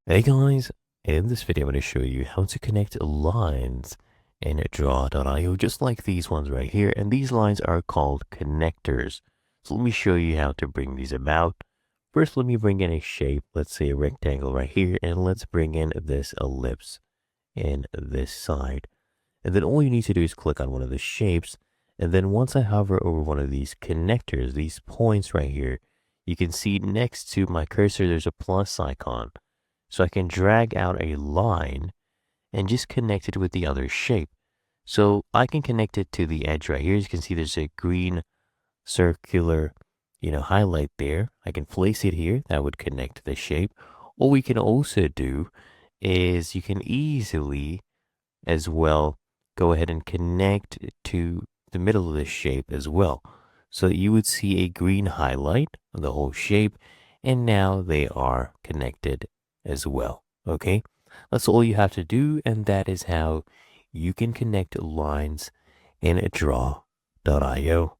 Hey guys, in this video I'm going to show you how to connect lines in Draw.io just like these ones right here, and these lines are called connectors. So let me show you how to bring these about. First, let me bring in a shape, let's say a rectangle right here, and let's bring in this ellipse in this side. And then all you need to do is click on one of the shapes, and then once I hover over one of these connectors, these points right here, you can see next to my cursor there's a plus icon. So I can drag out a line and just connect it with the other shape. So I can connect it to the edge right here. As you can see, there's a green circular, highlight there. I can place it here. That would connect the shape. What we can also do is you can easily as well go ahead and connect to the middle of the shape as well. So you would see a green highlight of the whole shape, and now they are connected as well. Okay, that's all you have to do, and that is how you can connect lines in Draw.io.